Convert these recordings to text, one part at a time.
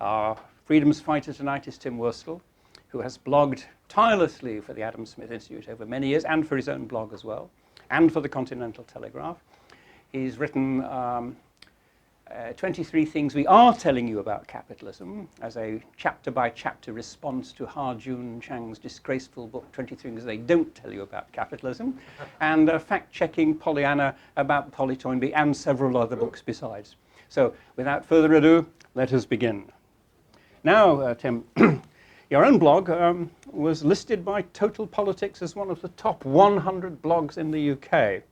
Our freedoms fighter tonight is Tim Worstall, who has blogged tirelessly for the Adam Smith Institute over many years, and for his own blog as well, and for the Continental Telegraph. He's written 23 things we are telling you about capitalism as a chapter-by-chapter response to Ha-Joon Chang's disgraceful book, 23 Things They Don't Tell You About Capitalism, and fact-checking Pollyanna about Polly Toynbee, and several other books besides. So, without further ado, let us begin. Now, Tim, your own blog was listed by Total Politics as one of the top 100 blogs in the UK.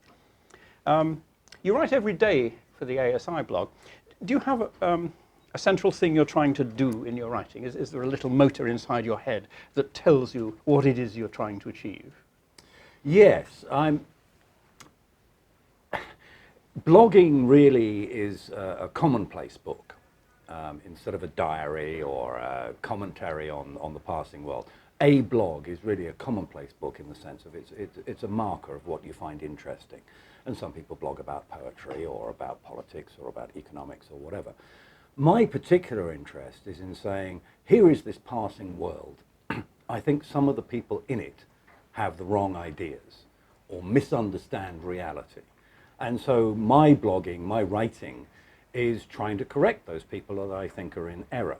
You write every day for the ASI blog. Do you have a central thing you're trying to do in your writing? Is there a little motor inside your head that tells you what it is you're trying to achieve? Yes, blogging really is a commonplace book. Instead of a diary or a commentary on the passing world. A blog is really a commonplace book in the sense of it's a marker of what you find interesting. And some people blog about poetry or about politics or about economics or whatever. My particular interest is in saying, here is this passing world. I think some of the people in it have the wrong ideas or misunderstand reality. And so my blogging, my writing, is trying to correct those people that I think are in error.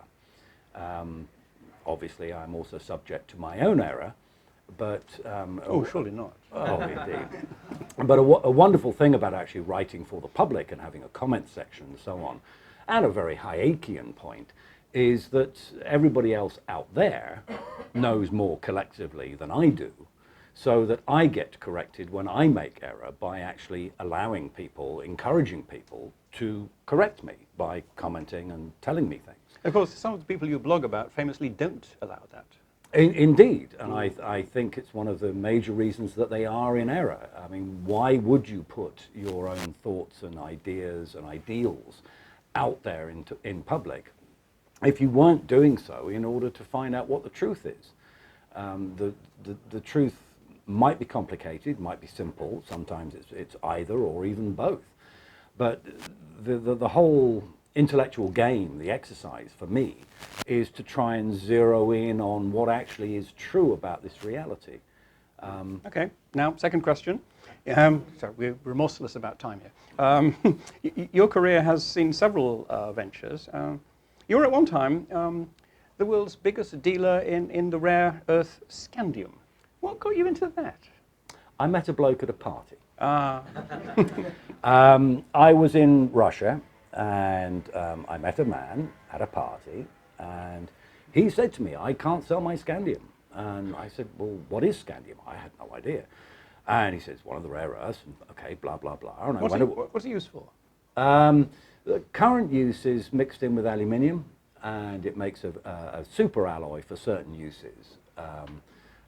Obviously, I'm also subject to my own error, but... oh, surely not. Oh, indeed. But a wonderful thing about actually writing for the public and having a comment section and so on, and a very Hayekian point, is that everybody else out there knows more collectively than I do, so that I get corrected when I make error by actually allowing people, encouraging people to correct me by commenting and telling me things. Of course, some of the people you blog about famously don't allow that. Indeed, and I think it's one of the major reasons that they are in error. I mean, why would you put your own thoughts and ideas and ideals out there in public if you weren't doing so in order to find out what the truth is? The truth might be complicated, might be simple, sometimes it's either or even both. But the whole intellectual game, the exercise for me, is to try and zero in on what actually is true about this reality. Okay, now, second question. Sorry, we're remorseless about time here. Your career has seen several ventures. You were at one time the world's biggest dealer in the rare earth scandium. What got you into that? I met a bloke at a party. Ah. I was in Russia and I met a man at a party and he said to me, I can't sell my scandium. And I said, well, what is scandium? I had no idea. And he says, one of the rare earths. And, okay, blah, blah, blah. And what's it used for? The current use is mixed in with aluminium and it makes a super alloy for certain uses.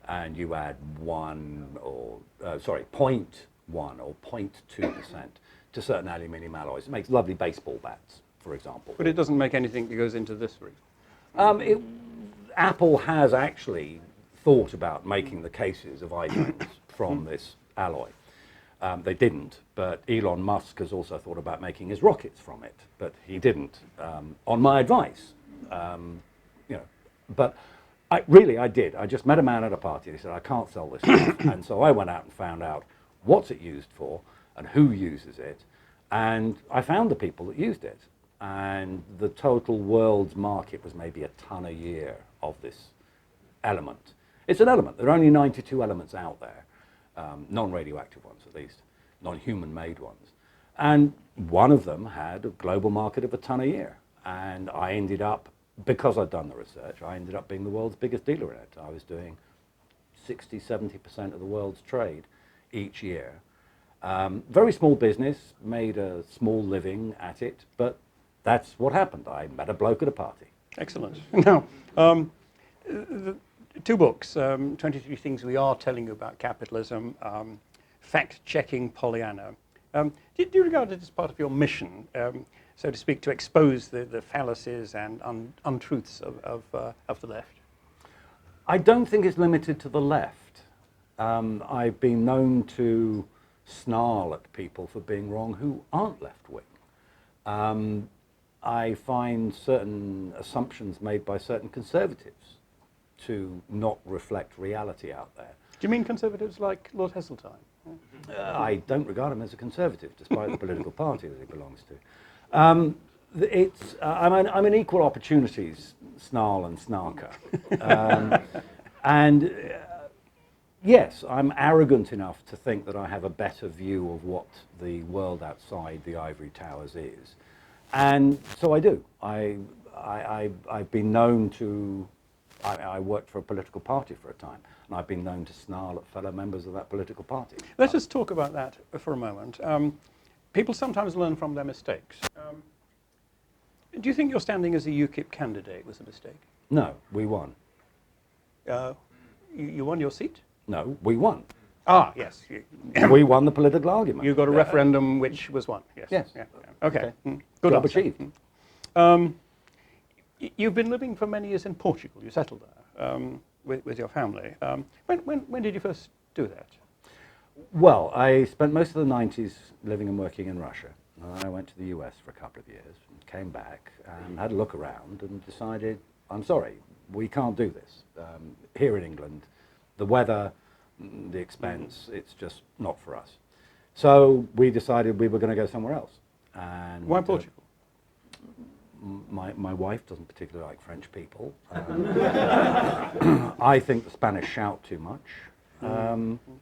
And you add 0.1 or 0.2% to certain aluminium alloys. It makes lovely baseball bats, for example. But it doesn't make anything that goes into this route. Apple has actually thought about making the cases of iPhones from this alloy. They didn't, but Elon Musk has also thought about making his rockets from it, but he didn't, on my advice. But I did. I just met a man at a party. He said, I can't sell this stuff. And so I went out and found out what's it used for and who uses it. And I found the people that used it. And the total world's market was maybe a ton a year of this element. It's an element. There are only 92 elements out there, non-radioactive ones at least, non-human made ones. And one of them had a global market of a ton a year. And I ended up, because I'd done the research, I ended up being the world's biggest dealer in it. I was doing 60, 70% of the world's trade each year. Very small business, made a small living at it, but that's what happened. I met a bloke at a party. Excellent. Now, two books, 23 Things We Are Telling You About Capitalism, Fact-Checking Pollyanna. Do you regard it as part of your mission, so to speak, to expose the fallacies and untruths of the left? I don't think it's limited to the left. I've been known to snarl at people for being wrong who aren't left-wing. I find certain assumptions made by certain conservatives to not reflect reality out there. Do you mean conservatives like Lord Heseltine? I don't regard him as a conservative, despite the political party that he belongs to. I'm an equal opportunities snarl and snarker. And yes, I'm arrogant enough to think that I have a better view of what the world outside the ivory towers is. And so I do. I've been known to, I worked for a political party for a time, and I've been known to snarl at fellow members of that political party. Let's just talk about that for a moment. People sometimes learn from their mistakes. Do you think your standing as a UKIP candidate was a mistake? No, we won. You won your seat? No, we won. Ah, yes. We won the political argument. You got a referendum which was won. Yes. Yes. Yeah. Okay. Okay. Good Job answer. achieved. You've been living for many years in Portugal. You settled there with your family. When did you first do that? Well, I spent most of the 90s living and working in Russia. And I went to the US for a couple of years, and came back and had a look around and decided, I'm sorry, we can't do this. Here in England, the weather, the expense, it's just not for us. So we decided we were going to go somewhere else. And why Portugal? My wife doesn't particularly like French people. I think the Spanish shout too much.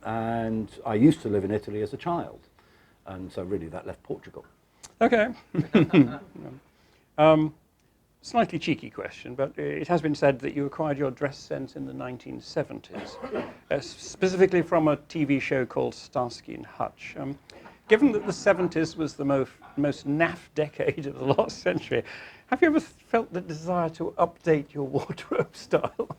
And I used to live in Italy as a child. And so really that left Portugal. Okay. Slightly cheeky question, but it has been said that you acquired your dress sense in the 1970s, specifically from a TV show called Starsky and Hutch. Given that the 70s was the most naff decade of the last century, have you ever felt the desire to update your wardrobe style?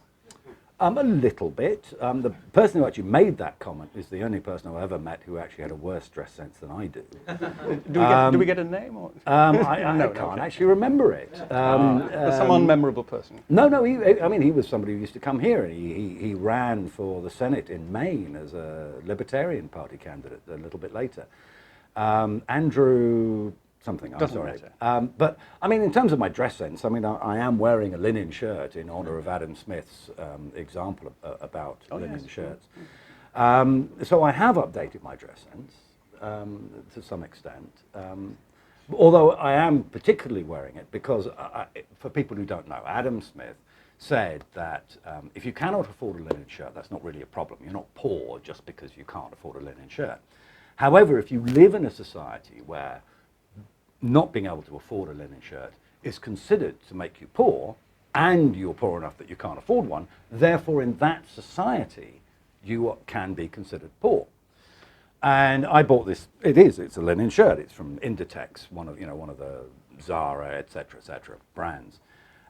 A little bit. The person who actually made that comment is the only person I've ever met who actually had a worse dress sense than I do. Do we get a name? Or? I can't actually remember it. Some unmemorable person. No, he was somebody who used to come here. He ran for the Senate in Maine as a Libertarian Party candidate a little bit later. Andrew something, I'm sorry. But, I mean, in terms of my dress sense, I mean, I am wearing a linen shirt in honor of Adam Smith's example about linen shirts. So I have updated my dress sense to some extent. Although I am particularly wearing it because, for people who don't know, Adam Smith said that if you cannot afford a linen shirt, that's not really a problem. You're not poor just because you can't afford a linen shirt. However, if you live in a society where not being able to afford a linen shirt is considered to make you poor, and you're poor enough that you can't afford one, therefore in that society you can be considered poor. And I bought this. It's a linen shirt. It's from Inditex, one of the Zara, etc., brands,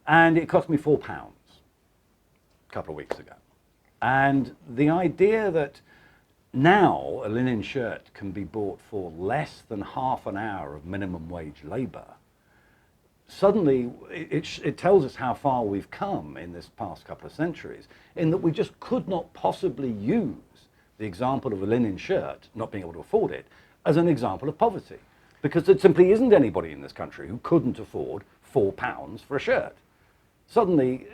and it cost me £4 a couple of weeks ago. And the idea that now a linen shirt can be bought for less than half an hour of minimum wage labour, suddenly it tells us how far we've come in this past couple of centuries, in that we just could not possibly use the example of a linen shirt, not being able to afford it, as an example of poverty. Because there simply isn't anybody in this country who couldn't afford £4 for a shirt. Suddenly,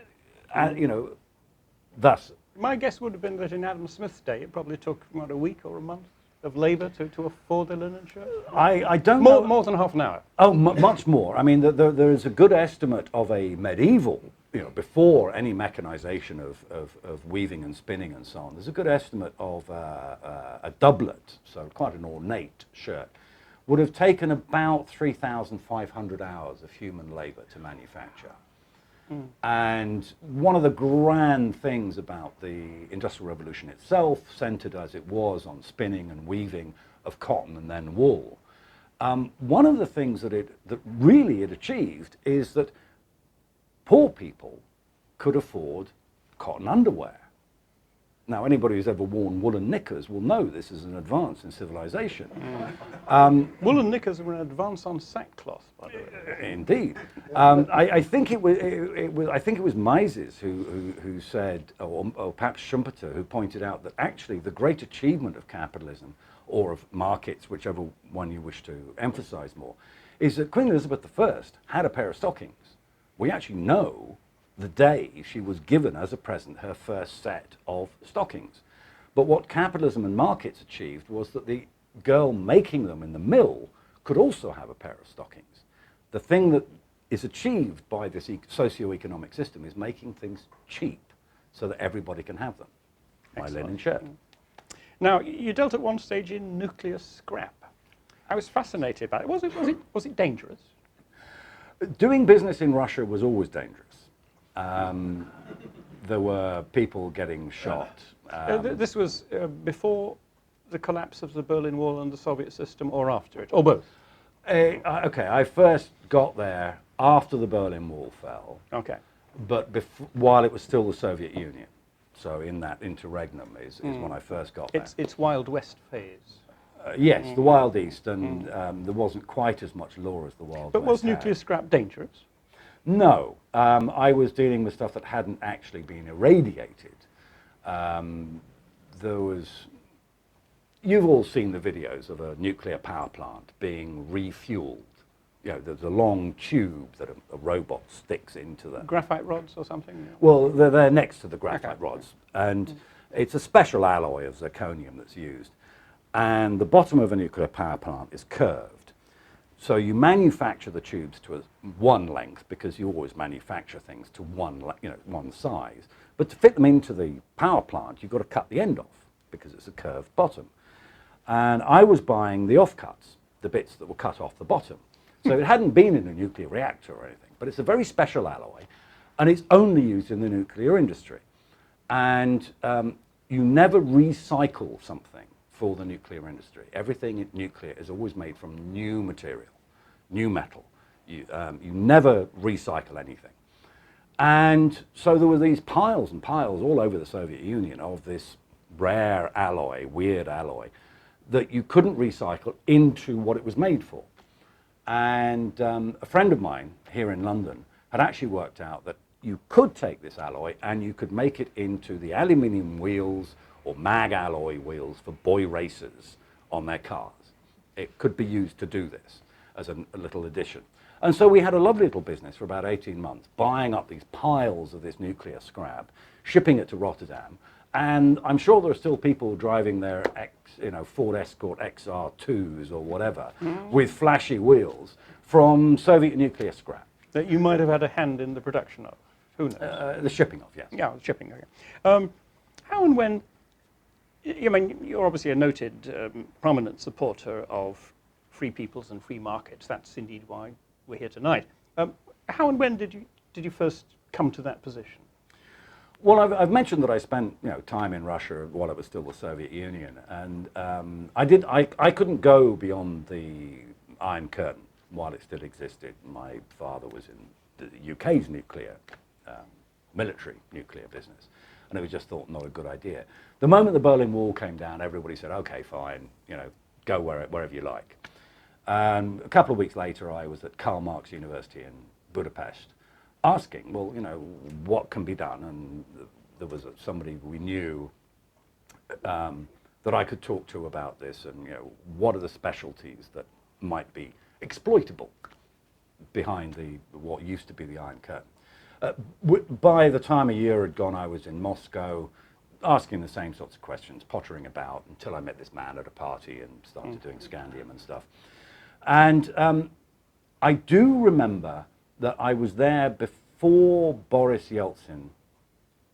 thus... My guess would have been that in Adam Smith's day, it probably took, what, a week or a month of labour to afford a linen shirt? I don't know. More than half an hour. Oh, much more. I mean, there is a good estimate of a medieval, before any mechanization of weaving and spinning and so on. There's a good estimate of a doublet, so quite an ornate shirt, would have taken about 3,500 hours of human labour to manufacture. And one of the grand things about the Industrial Revolution itself, centered as it was on spinning and weaving of cotton and then wool, one of the things that really it achieved is that poor people could afford cotton underwear. Now, anybody who's ever worn woolen knickers will know this is an advance in civilization. Woolen knickers were an advance on sackcloth, by the way. Indeed. I think it was Mises who said, or perhaps Schumpeter, who pointed out that actually the great achievement of capitalism, or of markets, whichever one you wish to emphasize more, is that Queen Elizabeth I had a pair of stockings. We actually know the day she was given as a present her first set of stockings. But what capitalism and markets achieved was that the girl making them in the mill could also have a pair of stockings. The thing that is achieved by this socio-economic system is making things cheap so that everybody can have them. My linen shirt. Now, you dealt at one stage in nuclear scrap. I was fascinated by it. Was it dangerous? Doing business in Russia was always dangerous. There were people getting shot. This was before the collapse of the Berlin Wall and the Soviet system, or after it, or both? Okay, I first got there after the Berlin Wall fell. Okay. But while it was still the Soviet Union. So in that interregnum is when I first got there. It's Wild West phase. Yes, the Wild East, and there wasn't quite as much law as the Wild West. But was nuclear scrap dangerous? No. I was dealing with stuff that hadn't actually been irradiated. There was... You've all seen the videos of a nuclear power plant being refueled. You know, there's a long tube that a robot sticks into the... Graphite rods or something? Well, they're next to the graphite rods. And it's a special alloy of zirconium that's used. And the bottom of a nuclear power plant is curved. So you manufacture the tubes to one length, because you always manufacture things to one size. But to fit them into the power plant, you've got to cut the end off, because it's a curved bottom. And I was buying the offcuts, the bits that were cut off the bottom. So it hadn't been in a nuclear reactor or anything, but it's a very special alloy, and it's only used in the nuclear industry. And you never recycle something for the nuclear industry. Everything in nuclear is always made from new material, new metal. You never recycle anything. And so there were these piles and piles all over the Soviet Union of this rare alloy, weird alloy, that you couldn't recycle into what it was made for. And a friend of mine here in London had actually worked out that you could take this alloy and you could make it into the aluminium wheels or mag alloy wheels for boy racers on their cars. It could be used to do this as a little addition. And so we had a lovely little business for about 18 months, buying up these piles of this nuclear scrap, shipping it to Rotterdam. And I'm sure there are still people driving their Ford Escort XR2s or whatever with flashy wheels from Soviet nuclear scrap. That you might have had a hand in the production of. Who knows? The shipping of, yes. Yeah, the shipping, okay. How and when, I mean, you're obviously a noted, prominent supporter of free peoples and free markets. That's indeed why we're here tonight. How and when did you first come to that position? Well, I've mentioned that I spent time in Russia while it was still the Soviet Union, and I couldn't go beyond the Iron Curtain while it still existed. My father was in the UK's nuclear, military nuclear business, and it was just thought not a good idea. The moment the Berlin Wall came down, everybody said, okay, fine, go wherever you like. And a couple of weeks later, I was at Karl Marx University in Budapest, asking, well, what can be done? And there was somebody we knew that I could talk to about this, and what are the specialties that might be exploitable behind what used to be the Iron Curtain. By the time a year had gone, I was in Moscow, asking the same sorts of questions, pottering about, until I met this man at a party and started doing scandium and stuff. And I do remember that I was there before Boris Yeltsin,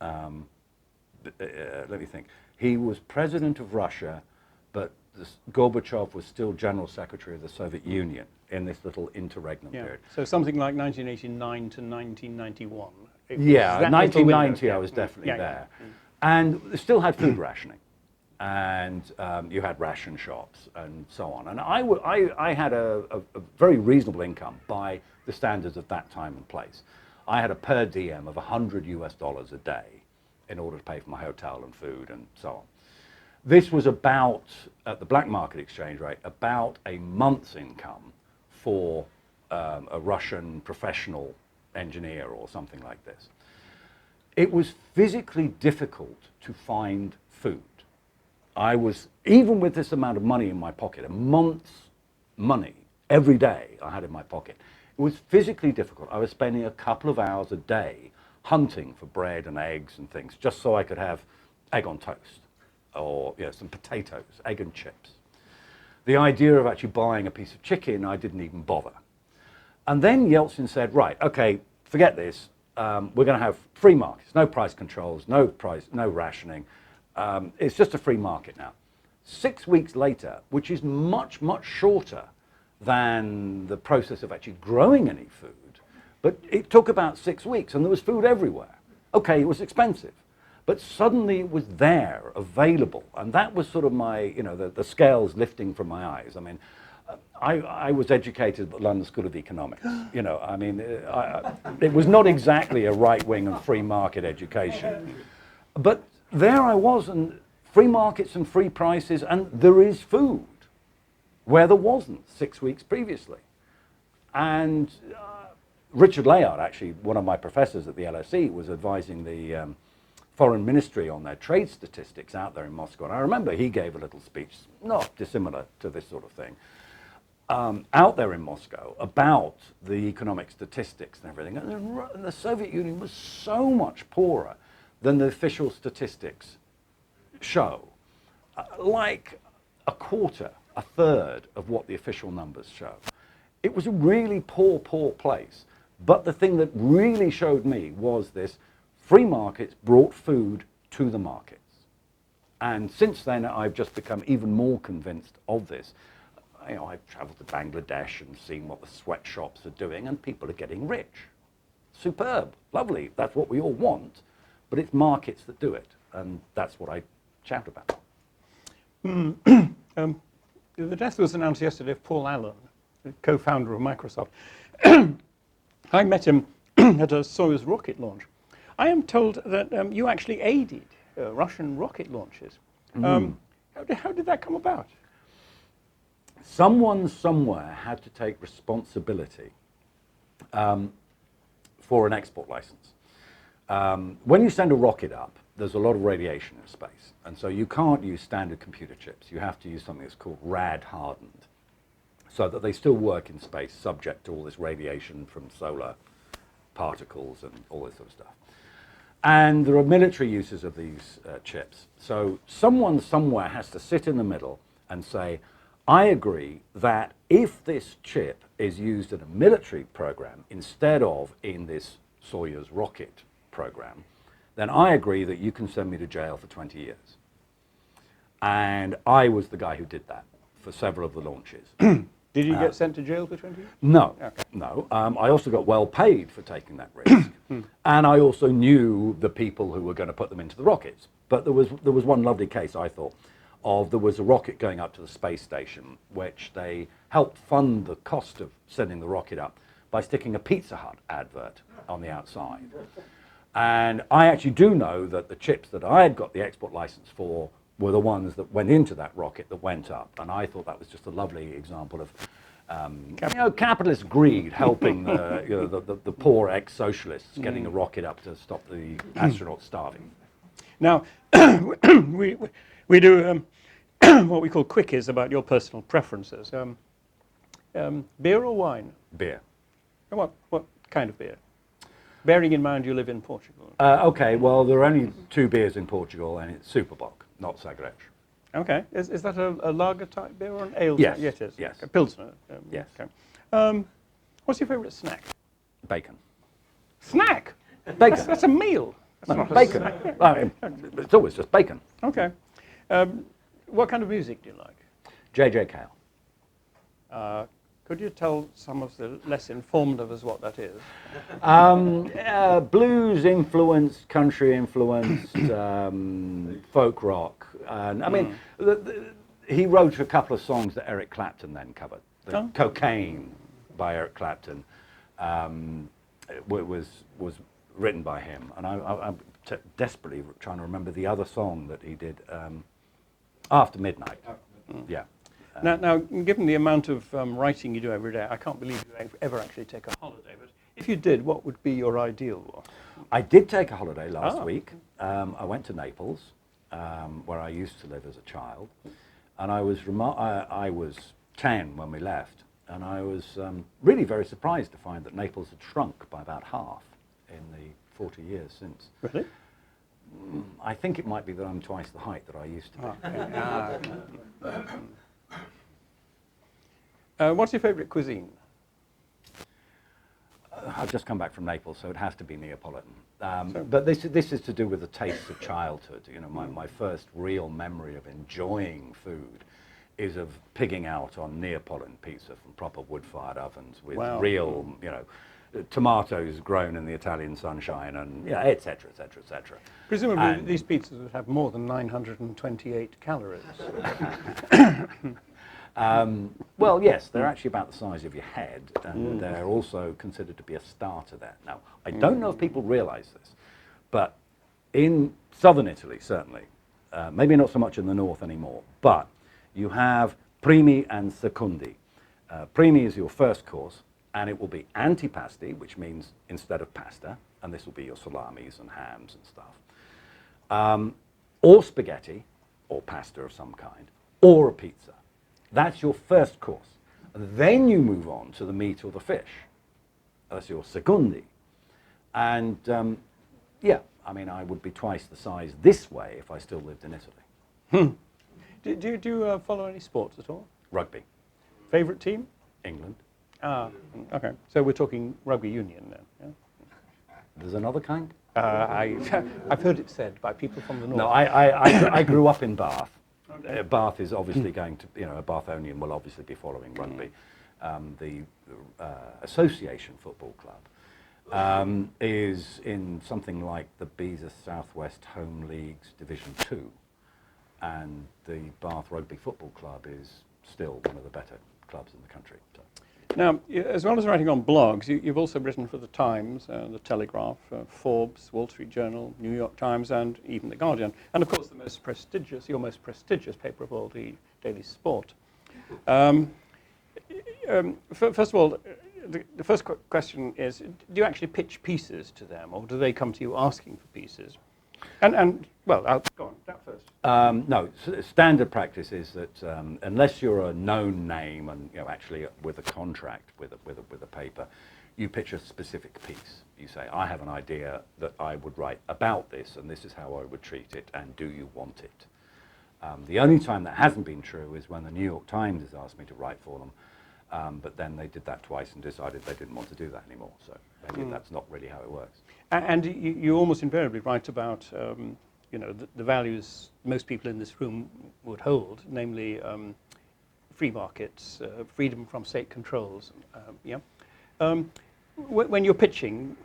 let me think, he was president of Russia, but Gorbachev was still General Secretary of the Soviet Union in this little interregnum period. So something like 1989 to 1991. Yeah, 1990 I was definitely there. And they still had food rationing. And you had ration shops and so on. And I had a very reasonable income by the standards of that time and place. I had a per diem of $100 a day in order to pay for my hotel and food and so on. This was about, at the black market exchange rate, about a month's income for a Russian professional engineer or something like this. It was physically difficult to find food. I was, even with this amount of money in my pocket, a month's money every day I had in my pocket. It was physically difficult. I was spending a couple of hours a day hunting for bread and eggs and things, just so I could have egg on toast, or some potatoes, egg and chips. The idea of actually buying a piece of chicken, I didn't even bother. And then Yeltsin said, right, okay, forget this. We're going to have free markets, no price controls, no rationing. It's just a free market now. 6 weeks later, which is much, much shorter than the process of actually growing any food, but it took about 6 weeks and there was food everywhere. Okay, it was expensive, but suddenly it was there, available, and that was sort of my, the scales lifting from my eyes. I mean, I was educated at the London School of Economics. It was not exactly a right-wing and free market education. But there I was, and free markets and free prices, and there is food where there wasn't 6 weeks previously. And Richard Layard, actually, one of my professors at the LSE, was advising the foreign ministry on their trade statistics out there in Moscow. And I remember he gave a little speech, not dissimilar to this sort of thing, out there in Moscow about the economic statistics and everything. And the Soviet Union was so much poorer than the official statistics show. Like a quarter, a third of what the official numbers show. It was a really poor, poor place. But the thing that really showed me was this: free markets brought food to the markets. And since then, I've just become even more convinced of this. I've traveled to Bangladesh and seen what the sweatshops are doing, and people are getting rich. Superb, lovely, that's what we all want, but it's markets that do it, and that's what I shout about. The death was announced yesterday of Paul Allen, the co-founder of Microsoft. I met him at a Soyuz rocket launch. I am told that you actually aided Russian rocket launches. How did that come about? Someone somewhere had to take responsibility for an export license. When you send a rocket up, there's a lot of radiation in space, and so you can't use standard computer chips. You have to use something that's called rad hardened, so that they still work in space subject to all this radiation from solar particles and all this sort of stuff. And there are military uses of these chips. So someone somewhere has to sit in the middle and say, I agree that if this chip is used in a military program instead of in this Soyuz rocket program, then I agree that you can send me to jail for 20 years. And I was the guy who did that for several of the launches. Did you get sent to jail for 20 years? No, okay. No. I also got well paid for taking that risk. And I also knew the people who were going to put them into the rockets. But there was one lovely case, I thought, there was a rocket going up to the space station, which they helped fund the cost of sending the rocket up by sticking a Pizza Hut advert on the outside. And I actually do know that the chips that I had got the export license for were the ones that went into that rocket that went up. And I thought that was just a lovely example of capitalist greed helping the poor ex-socialists getting a rocket up to stop the astronauts starving. Now, we do what we call quickies about your personal preferences. Beer or wine? Beer. What kind of beer? Bearing in mind you live in Portugal. Okay, well, there are only 2 beers in Portugal, and it's Superboc, not Sagres. Okay. Is that a lager type beer or an ale? Yes. Type? Yes, it is. Yes. A Pilsner. Yes. Okay. What's your favourite snack? Bacon. Snack? Bacon. That's a meal. That's not bacon. A snack. I mean, it's always just bacon. Okay. What kind of music do you like? J.J. Cale. Could you tell some of the less informed of us what that is? Blues influenced, country influenced, folk rock. And I mean, he wrote a couple of songs that Eric Clapton then covered. Cocaine by Eric Clapton was written by him. And I'm desperately trying to remember the other song that he did, After Midnight. Yeah. Now, given the amount of writing you do every day, I can't believe you ever actually take a holiday. But if you did, what would be your ideal one? I did take a holiday last week. I went to Naples, where I used to live as a child, and I was 10 when we left. And I was really very surprised to find that Naples had shrunk by about half in the 40 years since. Really? I think it might be that I'm twice the height that I used to be. What's your favourite cuisine? I've just come back from Naples, so it has to be Neapolitan. But this is to do with the tastes of childhood. You know, my first real memory of enjoying food is of pigging out on Neapolitan pizza from proper wood-fired ovens with real, you know, tomatoes grown in the Italian sunshine, and yeah, et cetera, et cetera, et cetera. Presumably these pizzas would have more than 928 calories. Well, yes, they're actually about the size of your head, and they're also considered to be a starter there. Now, I don't know if people realize this, but in southern Italy, certainly, maybe not so much in the north anymore, but you have primi and secondi. Primi is your first course, and it will be antipasti, which means instead of pasta, and this will be your salamis and hams and stuff, or spaghetti, or pasta of some kind, or a pizza. That's your first course. And then you move on to the meat or the fish. That's your secondi. And yeah, I mean, I would be twice the size this way if I still lived in Italy. Do you follow any sports at all? Rugby. Favourite team? England. Ah, okay. So we're talking rugby union then, yeah? There's another kind? I've heard it said by people from the north. No, I grew up in Bath. Bath is obviously going to, you know, a Bathonian will obviously be following rugby. The Association Football Club is in something like the Beza Southwest Home League's Division 2, and the Bath Rugby Football Club is still one of the better clubs in the country. So. Now, as well as writing on blogs, you've also written for the Times, the Telegraph, Forbes, Wall Street Journal, New York Times, and even the Guardian, and of course your most prestigious paper of all, the Daily Sport. First of all, the first question is: do you actually pitch pieces to them, or do they come to you asking for pieces? And well, I'll go on that first. No, standard practice is that unless you're a known name and, you know, actually with a contract with a paper, you pitch a specific piece. You say, I have an idea that I would write about this, and this is how I would treat it, and do you want it? The only time that hasn't been true is when the New York Times has asked me to write for them, but then they did that twice and decided they didn't want to do that anymore. So maybe that's not really how it works. And you almost invariably write about, you know, the values most people in this room would hold, namely free markets, freedom from state controls. When you're pitching,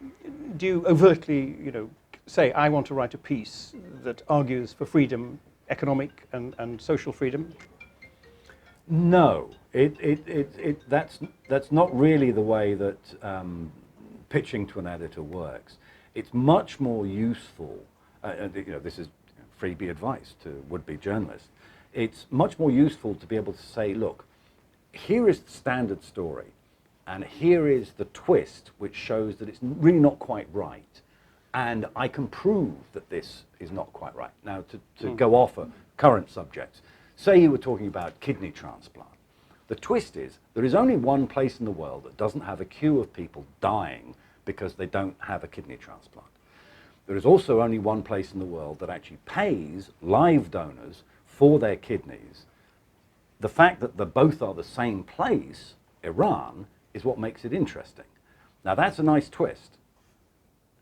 do you overtly, you know, say, I want to write a piece that argues for freedom, economic and social freedom? No, that's not really the way that pitching to an editor works. It's much more useful, you know, this is freebie advice to would-be journalists. It's much more useful to be able to say, look, here is the standard story, and here is the twist which shows that it's really not quite right, and I can prove that this is not quite right. Now, to go off a current subject, say you were talking about kidney transplant. The twist is there is only one place in the world that doesn't have a queue of people dying because they don't have a kidney transplant. There is also only one place in the world that actually pays live donors for their kidneys. The fact that the both are the same place, Iran, is what makes it interesting. Now that's a nice twist,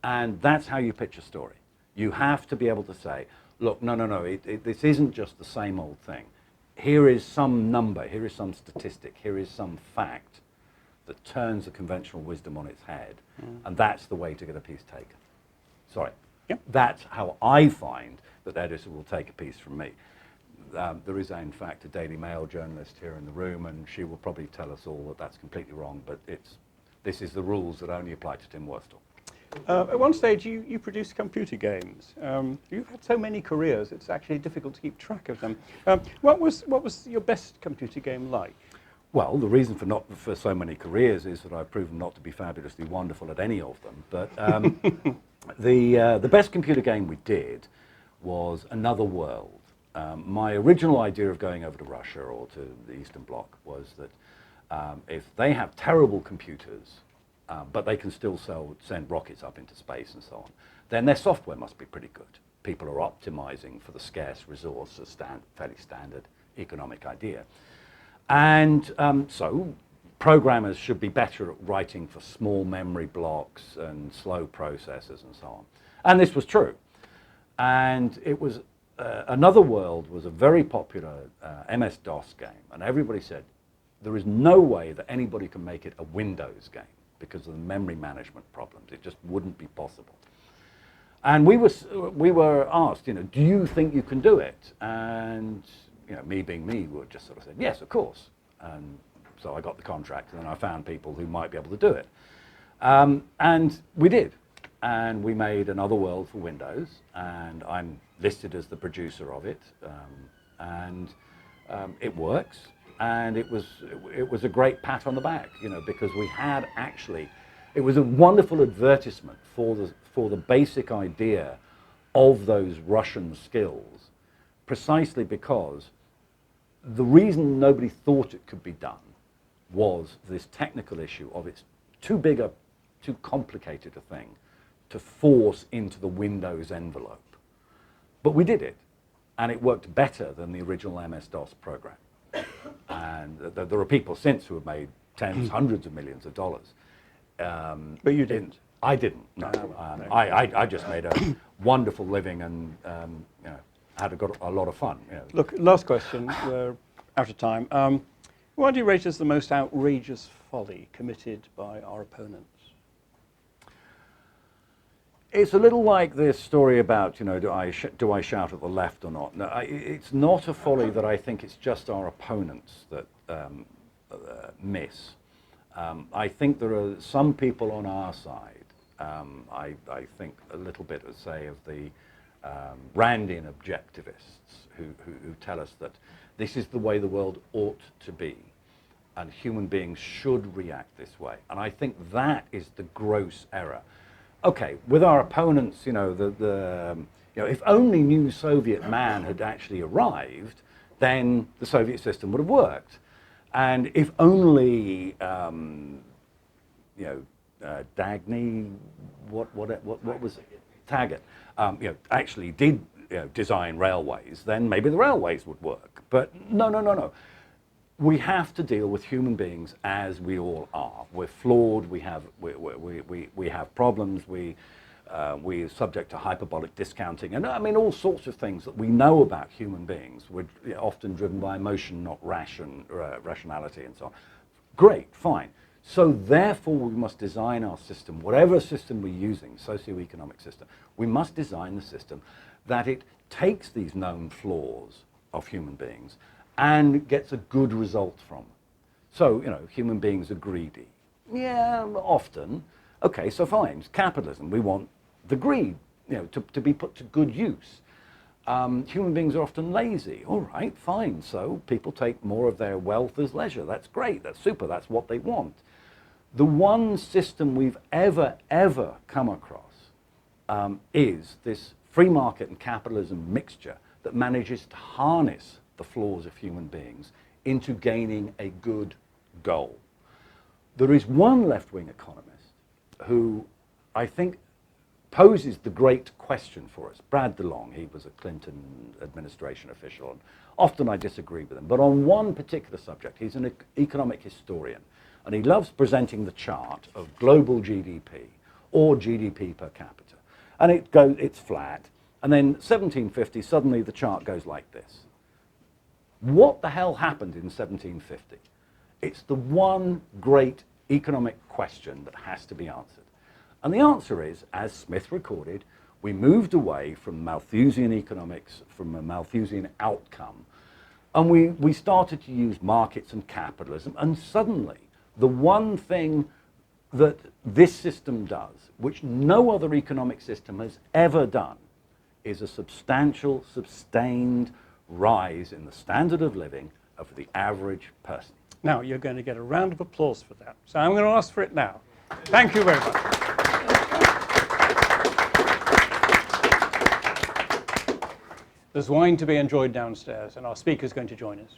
and that's how you pitch a story. You have to be able to say, look, no, this isn't just the same old thing. Here is some number, here is some statistic, here is some fact that turns the conventional wisdom on its head, and that's the way to get a piece taken. Sorry. Yep. That's how I find that editor will take a piece from me. There is, in fact, a Daily Mail journalist here in the room, and she will probably tell us all that that's completely wrong, but this is the rules that only apply to Tim Worstall. At one stage, you produced computer games. You've had so many careers, it's actually difficult to keep track of them. What was your best computer game like? Well, the reason for so many careers is that I've proven not to be fabulously wonderful at any of them. But the best computer game we did was Another World. My original idea of going over to Russia or to the Eastern Bloc was that if they have terrible computers, but they can still send rockets up into space and so on, then their software must be pretty good. People are optimizing for the scarce resource, a fairly standard economic idea. And so programmers should be better at writing for small memory blocks and slow processors and so on. And this was true. And it was, Another World was a very popular MS-DOS game, and everybody said, there is no way that anybody can make it a Windows game because of the memory management problems. It just wouldn't be possible. And we were asked, do you think you can do it? And me being me, we just sort of said, yes, of course. And so I got the contract, and then I found people who might be able to do it. And we did. And we made Another World for Windows, and I'm listed as the producer of it. It works. And it was a great pat on the back, because we had actually, it was a wonderful advertisement for the basic idea of those Russian skills, precisely because the reason nobody thought it could be done was this technical issue of it's too complicated a thing to force into the Windows envelope. But we did it, and it worked better than the original MS-DOS program. And there are people since who have made tens, hundreds of millions of dollars. But you didn't? I didn't, no. I just made a wonderful living and got a lot of fun. Look, last question, we're out of time. What do you rate as the most outrageous folly committed by our opponents? It's a little like this story about, do I shout at the left or not? No, it's not a folly that I think it's just our opponents that miss. I think there are some people on our side. I think a little bit, say, of the Randian objectivists who tell us that this is the way the world ought to be, and human beings should react this way. And I think that is the gross error. Okay, with our opponents, if only new Soviet man had actually arrived, then the Soviet system would have worked. And if only, Dagny, what was it? Taggart, actually did design railways, then maybe the railways would work. But no. We have to deal with human beings as we all are. We're flawed. We have problems. We're subject to hyperbolic discounting, and all sorts of things that we know about human beings. We're often driven by emotion, not rationality, and so on. Great, fine. So therefore, we must design our system, whatever system we're using, socio-economic system. We must design the system that it takes these known flaws of human beings and gets a good result from them. So, human beings are greedy. Yeah, often. Okay, so fine, it's capitalism. We want the greed, to be put to good use. Human beings are often lazy. All right, fine. So people take more of their wealth as leisure. That's great. That's super. That's what they want. The one system we've ever come across is this free market and capitalism mixture that manages to harness the flaws of human beings into gaining a good goal. There is one left-wing economist who I think poses the great question for us. Brad DeLong, he was a Clinton administration official, and often I disagree with him, but on one particular subject, he's an economic historian, and he loves presenting the chart of global GDP or GDP per capita. And it's flat, and then 1750, suddenly the chart goes like this. What the hell happened in 1750? It's the one great economic question that has to be answered. And the answer is, as Smith recorded, we moved away from Malthusian economics, from a Malthusian outcome, and we started to use markets and capitalism, and suddenly the one thing that this system does, which no other economic system has ever done, is a substantial, sustained rise in the standard of living of the average person. Now, you're going to get a round of applause for that. So I'm going to ask for it now. Thank you very much. There's wine to be enjoyed downstairs, and our speaker's going to join us.